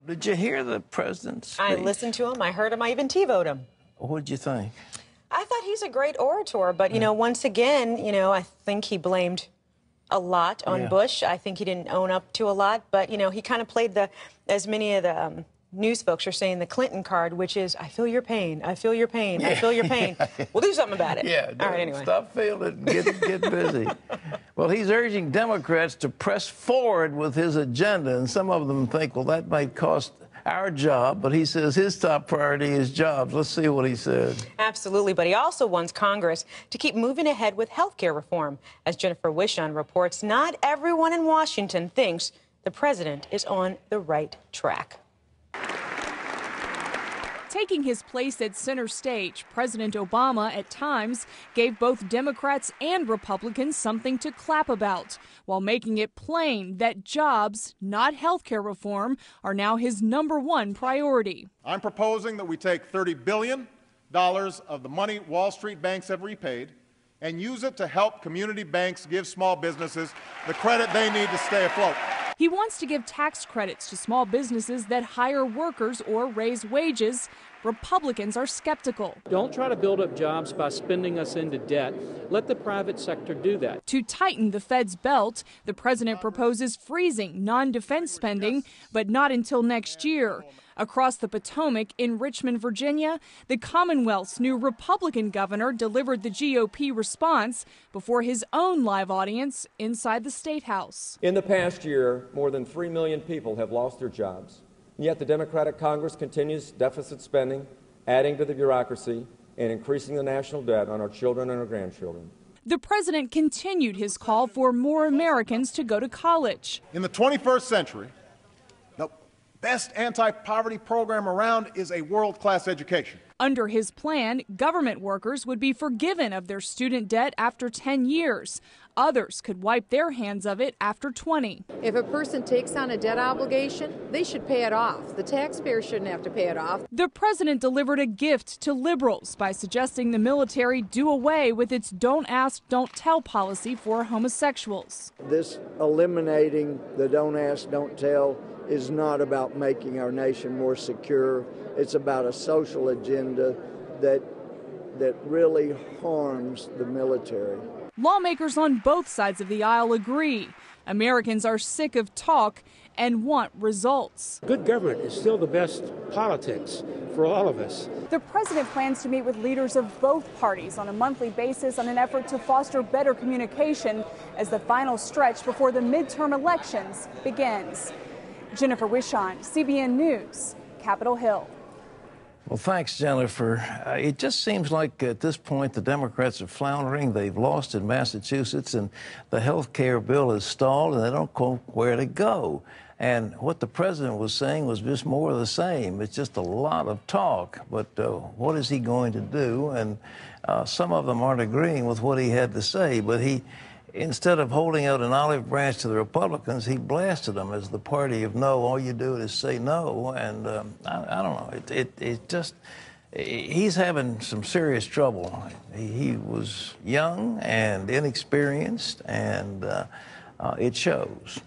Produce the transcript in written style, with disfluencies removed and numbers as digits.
Did you hear the president's speech? I listened to him. I heard him. I even T-voted him. What did you think? I thought he's a great orator, but, you know, once again, you know, I think he blamed a lot on Bush. I think he didn't own up to a lot, but, you know, he kind of played as many of the news folks are saying, the Clinton card, which is, I feel your pain, I feel your pain, I feel your pain. We'll do something about it. Yeah, all right, anyway. Stop feeling it, get busy. Well, he's urging Democrats to press forward with his agenda, and some of them think, well, that might cost our job, but he says his top priority is jobs. Let's see what he said. Absolutely, but he also wants Congress to keep moving ahead with health care reform. As Jennifer Wishon reports, not everyone in Washington thinks the president is on the right track. Taking his place at center stage, President Obama at times gave both Democrats and Republicans something to clap about, while making it plain that jobs, not health care reform, are now his #1 priority. I'm proposing that we take $30 billion of the money Wall Street banks have repaid and use it to help community banks give small businesses the credit they need to stay afloat. He wants to give tax credits to small businesses that hire workers or raise wages. Republicans are skeptical. Don't try to build up jobs by spending us into debt. Let the private sector do that. To tighten the Fed's belt, the president proposes freezing non-defense spending, but not until next year. Across the Potomac in Richmond, Virginia, the Commonwealth's new Republican governor delivered the GOP response before his own live audience inside the State House. In the past year, more than 3 million people have lost their jobs. Yet the Democratic Congress continues deficit spending, adding to the bureaucracy, and increasing the national debt on our children and our grandchildren. The president continued his call for more Americans to go to college. In the 21st century, the best anti-poverty program around is a world-class education. Under his plan, government workers would be forgiven of their student debt after 10 years. Others could wipe their hands of it after 20. If a person takes on a debt obligation, they should pay it off. The taxpayer shouldn't have to pay it off. The president delivered a gift to liberals by suggesting the military do away with its don't ask, don't tell policy for homosexuals. This eliminating the don't ask, don't tell is not about making our nation more secure. It's about a social agenda that really harms the military. Lawmakers on both sides of the aisle agree. Americans are sick of talk and want results. Good government is still the best politics for all of us. The president plans to meet with leaders of both parties on a monthly basis on an effort to foster better communication as the final stretch before the midterm elections begins. Jennifer Wishon, CBN News, Capitol Hill. Well, thanks, Jennifer. It just seems like at this point the Democrats are floundering. They've lost in Massachusetts, and the health care bill is stalled, and they don't know where to go. And what the president was saying was just more of the same. It's just a lot of talk, but what is he going to do? And some of them aren't agreeing with what he had to say, but instead of holding out an olive branch to the Republicans, he blasted them as the party of no. All you do is say no, and I don't know. He's having some serious trouble. He was young and inexperienced, and it shows.